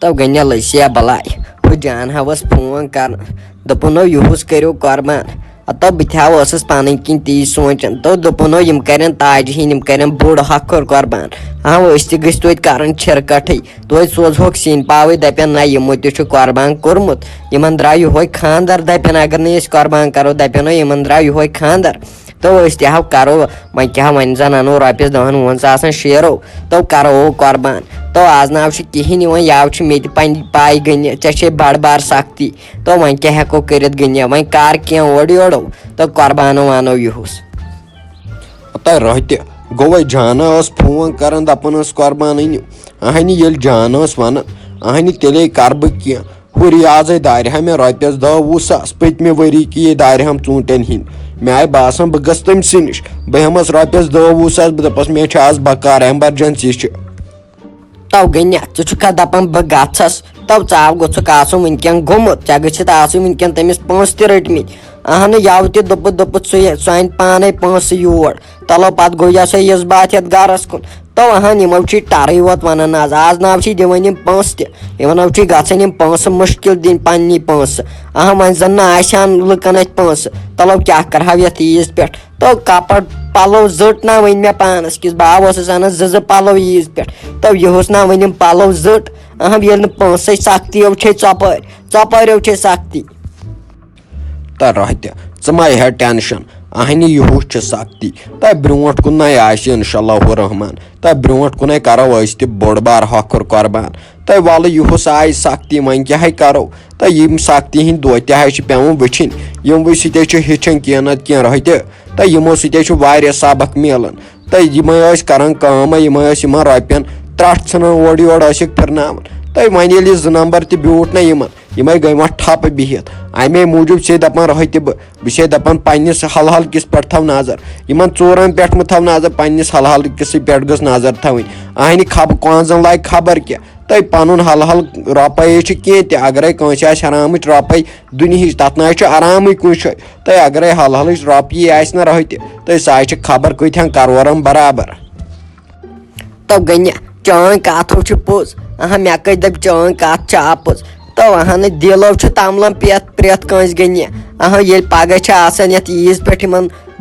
तो गन्या लसिया बलाय हु जान हवस फोन कर दोपनो युहुस करो कुर्बान तो बस पान किन ती सोचान तो दोपनो यम करन ताज हिंद यम करन बोड़ हक्र कुर्बान गई कर छिरकटे तो सोजोक सीन पावे दपन ना यमो तु कुर्बान कोर्मुत यमन द्राव यह खानदर दपन अगर न कुर्बान करो दपन यमन द्राव यह खानदर तो तह करो वह क्या वन जन अनो रपस 10 वुहन सासन शेरो तो करो कुर्बान तो आज नाव कहें वन याव मे पाई गन ऐसे बड़ बार सख्ती तो वह क्या हेको कर गन वह कर कह ओड योड़ो तो कुर्बानो वानो युहुस रहते गो वह जाना फोन कर दपान कुर्बान अनिव अहनी ये जान वन अहनी तेले कर बह कह हु रियाज दारहा मे रपस 10-20 सास पतमे वरी कि दारहम ूटन हिंद मे आय बासान बह गस तम नश बह हमस रपस 10-20 सास बह दपस मे आज बकार एमरजेंसी तो गन्या चुका दपान बह गस तो चाव गोक वनकन गोमुत वनकन तमिस पोस त रटमित अहन यव दोप सन पान पोस योर तलो पत गो यस बात गरस कुन तो अहन यमो टरे वोत वन आज नाव दिवान पोस तमो गन पोस मुश्किल दिन पन्नी पोस अहम वन जन आसान लुकन पोस तलो क्या करहा ये ईज पे तो कपड़ पलो जट ना वन मे पानस किस बस अन जो पलो ईज पे तो यह ना वन पलो जट अहम ये पोस सख्ती चपर सख्ती तो रहते मा हे टेंशन अहनी युहुस सख्ती तो ब्रोट कुन इंशाअल्लाह रहमान तो ब्रोट कुन करो बोड़ बार हक्र कुर्बान तो वल युहुस आय सख्ती वन क्या करो तो यम सख्ती हिंद दो तह पेवन वुचन यमो सत हेचन कह न कह रहते तो यमो सत सबक मिलान तो यम कर यम रपन 3 सन ओड योड़ फिरना तो वन ये 2 नंबर ब्यूट ना यम गई वह ठप बिहित अमे मूजूब से दपान रहते बह दपान पन्निस हल हल किस पे थव नजर इन 4 पे मह थव नजर पन्निस हल हल किस पे गस नजर थवन अहन कौन लाग खबर क्या तो पन हल हल रुपये कह अगर कंस हराम रुपये दुनिया तथ ना आराम कुछ तो अगर हल हल रुपये आस ना रहते तो सह खबर कथन करोरम बराबर तो गन्या चान कथो पोज मे कह दप चान कथ आपोज तो अहन दिलो तमलन प्रेत कंस गन्या अह ये पगह ईज पे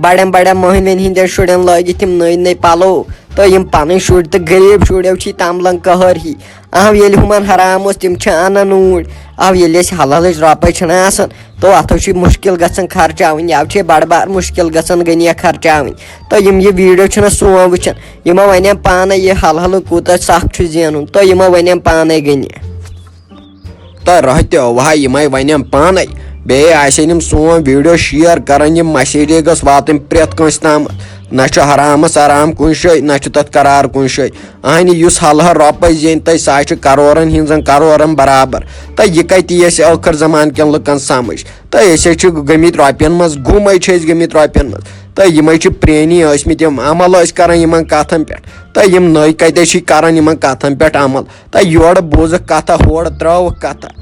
बड़न बड़न महन हंदन शुरन लगित नई पलो तो यम पन शुर तो गरीब शुरो तमलन कहर ही अह ये हुमन हराम तम अनान ऊँट अब ये हल हल रुपये तो अत मुश्किल गसन खर्चावन यव बड़ बार मुश्किल गसन गनिया खर्चावन तो यम ये वीडियो सोन वुचन यमो वन पान यह हल हल कूत सख जेन तो यमो वन पान गनिया तो रहते वह यम वन पान बेम सोन वीडियो शेयर कर मैसेज गस वात प्रेत कंस तम ना हरामस आराम कुन शाय ना तथ करार कुन शाय अहन हल हल रुपये जेन तो सह करोरन हिंजन करोरन बराबर तो यह कत ٲखर जमान कन लुकन समझ तो गमित रुपयन मज गुम गमित रुपयन मज तो यम प्रेनी अमल कर कथन पे तो यम नई कत कर कथन पे अमल तो योड़ बोज कथा होड़ त्रो कथा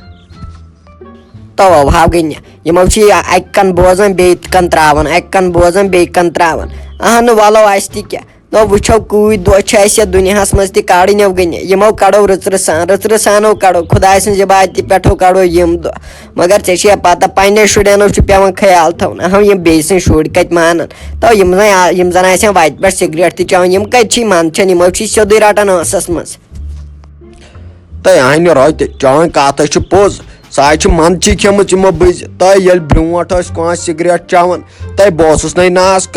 तो अभाव गन्या यमो अकन बोजान बेकन त्रावन अकन बोजान बेकन त्रावन अहन वलो क्या तो वो कूद दो दुनिया मज कड़न गन्या यमो कड़ो रच सानो कड़ो खुदा सबात पे कड़ो यम दो मगर ऐ पता पन्ने शुरनो पेवन ख्याल थवन अहम यम बेस शुर कत मानन तो यम जन वत पे सिगरेट चवन यम कत मंदन यमो सोदे रटान ٲसस मज तो अहन रत चवन कत पोज सह मंद खेमुत यमो बज तो ये ब्रोट कह सिगरेट चवन तो बस नई नास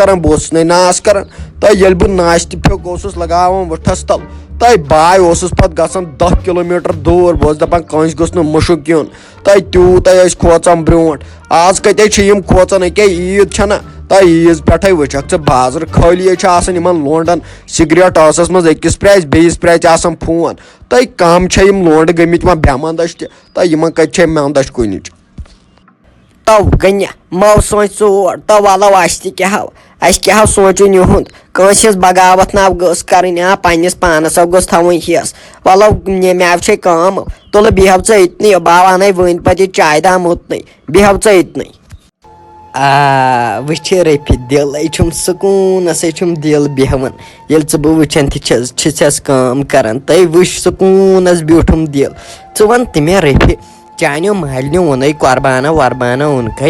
कर तो ये बह नाश फ्योक लगावान वुठस तल तो बाय पे गसान 10 किलोमीटर दूर बस दपान कंस गोस मुशुक युन तो तूत खोचान ब्रोट आज कत खोचान अके ईद छना तो ईज पे वुचक बाजार खाली लोंडन सिगरेट ٲसस मज अकिस प्राइस बेस प्राइस फोन तो कम लोंड गमित वह बेमंदश तो इन कत मंदश कुन तो गन्या मो सोच चोर तो वलो क्या सोचुन युद कंस बगावत ना गस कर पन्नस पानस गस थवन हिस वलो मे कम तुल बेहव इतनी बह वन वन पे चाय दाम उतन बेहव इतन वुछ रफी दिल छुम सुकूनस छुम दिल बेहवन येल च बह वुचन छस काम करन तय वुछ सुकूनस ब्यूठुम दिल च वन त मे रफी चानियो मालिनो वोन कुर्बाना वर्बाना ओनक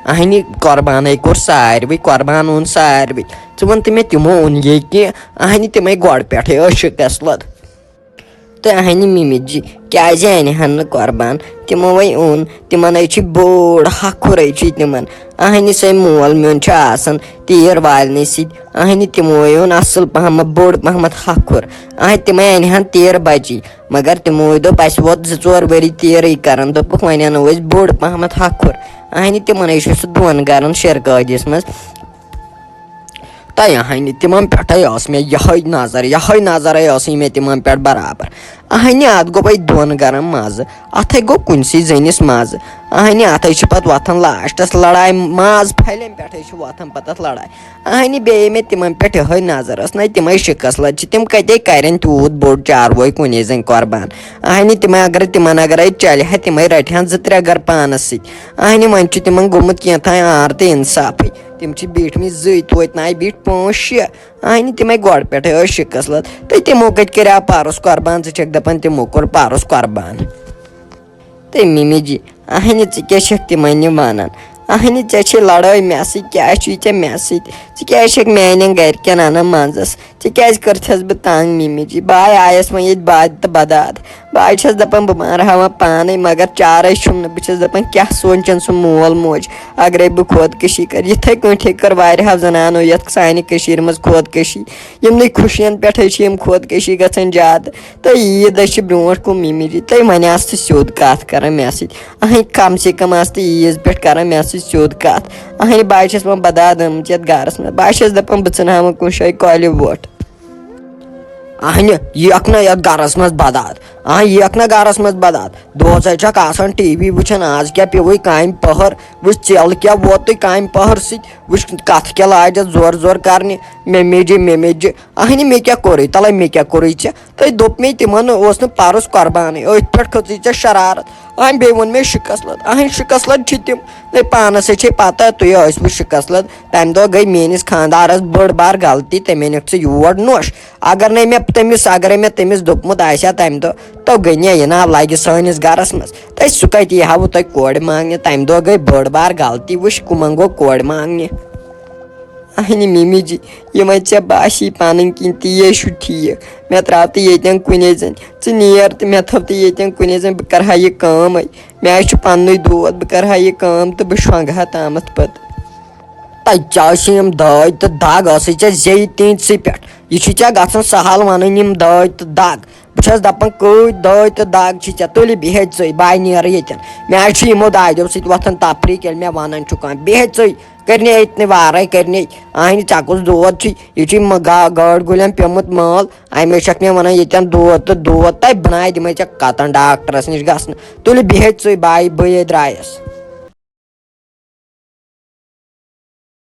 अहनि कुर्बान कोर सारवे कुर्बान ओन सारवे च वन त मे तिमो ओन ये कि अहनि तिम गोड़ पे शिकस्त तो अहनि मिमी जी क्या अन कुर्बान तिमो वही ओन तिमन बोड़ हकुर तिमन अहनि सो मोल मोन तीर वालने अहनि तिमो ओन असल पहम बोड़ पहम हकुर अह तिम अनहन तीर बची मगर तिमो दोप अस वोत 2-4 वरी तीर कर दोप वन अनो बोड़ पहम हकुर अहनि तिमन सह दोन गरन शिरकदिस मज तय अहनि तिमन पे मे यह नजर मे तिमन पे बराबर अहनि अत गो पे दोन गरन मज अत गो कुनसी जनिस मज अहनि अत पत वथन लास्टस लड़ाई माज फैलम पे वथन पत लड़ाई अहनि बे मे तिमन पे यह नजर न तिम शिकस लद तिम कते करन तूत बोड़ चारवो कुन जन कुर्बान अहनि तिमन अगर चल है तिम रटहन 2-3 गर पानस अहनि वन तिमन गोमुत कैथा आर तो इंसाफे तिम बीठम तोत ना बीठ 5-6 अहनि तिम गोड़ पे शिकस लद तो तिमो कत कर पारस कुर्बान क दपान तिमो कोर पारस कुर्बान तो मिमी जी अहनि क्या तिमन वन अहनि ऐ लड़ाई मे क्या मे क्या मान गरकन अन मंजस क्या करथस बह तंग मिमी जी बाय आयस वो ये बाद तो बदाद बाय दपान बह मार हवा पान मगर चारे बह दपान क्या सोचन सो मोल मोज अगर बह खुदकशी कर इथे कह कर वारिया जनानो ये सानि मज खुदकशी यमन खुशियन पे खुदकशी गन ज्यादा तो ईद ब्रोट कुन मिमी जी तुम वन सोद कत कर मे अह कम से कम ईज पे कर मे सोद कत अह बाय वो बदाद आमत ये गरस मे बाय दपान बह हाँ कुन जाए कॉल वोट अहन यक ना यथ गरस मज बदाद यक ना गरस मज बदाद दोस टीवी वुचन आज क्या पे काम पहर वुच चल क्या वोत काम पहर वुच कथ क्या लाज जोर जोर करने मे मेज अहन मे क्या कोर तल मे क्या कोर तो दोप मे तिमन पारस कुर्बान अथ पे खच शरारत अहन बे वोन मे शिकस लद अहन शिकस लद तिम नहीं पानस पता तुव शिकस लद तम दह गई मेनिस खानदारस बड़ बार गलती तम अनिक योर नोश अगर नहीं मे तमिस दोपमुत आसा तम दह तो गई ना ना लगे सानिस गरस मज तो सह कत यह तुम कोड़ मांगने तम दह गई बड़ बार गलती वुच कुमन गो कोड़ मांगने अहनि मिमी जी ये ऐ बासी पन किन तो ये ठीक मे त्राव तो ये कुन जन नीर तो मे थव तो ये कुन जन बह कर यह काम मे पन्न दोद बह कर यह काम तो बह शंगह तमत पत तम दाज तो दग जे तीस पे यह गन सहल वन दाज तो दग बस दपान कत दाज तो दग तुल बिह बाय नीर ये मे यमो दाजो सथन तफरीक ये मे वन बिह करने इतने वारे करने अहन चकुस दोद यह गाड़ गुलन पेमुत माल अमे मे वन ये दोद तो दोद तय बना दिमे कतन डॉक्टरस नश गसन तुल बिह बाय बे द्रायस।